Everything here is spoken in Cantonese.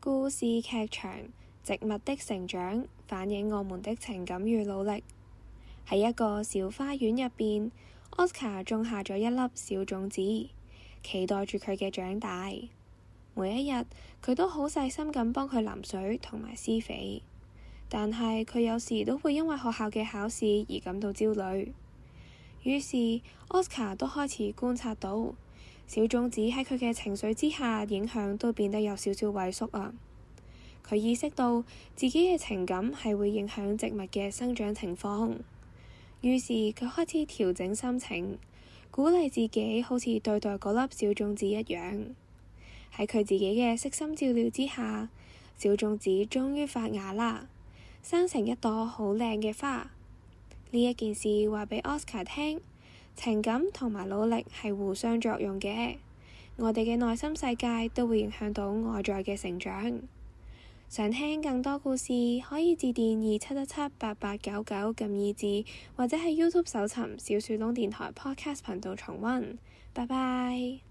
故事劇場《植物的成長》反映我們的情感與努力。喺一個小花園入邊，Oscar 種下咗一粒小種子，期待住佢嘅長大。每一日佢都好細心咁幫佢淋水同埋施肥，但係佢有時都會因為學校嘅考試而感到焦慮。於是 Oscar 都開始觀察到小種子喺佢嘅情緒之下影響都變得有少少萎縮啊。佢意識到自己嘅情感係會影響植物嘅生長情況，於是佢開始調整心情，鼓勵自己好似對待嗰粒小種子一樣。喺佢自己嘅悉心照料之下，小種子終於發芽啦，生成一朵好靚嘅花。呢一件事話畀 Oscar 聽，情感同埋努力係互相作用嘅，我哋嘅內心世界都會影響到外在嘅成長。想聽更多故事，可以致電27178899撳2字，或者喺 YouTube 搜尋小樹窿電台 Podcast 頻道重溫。拜拜。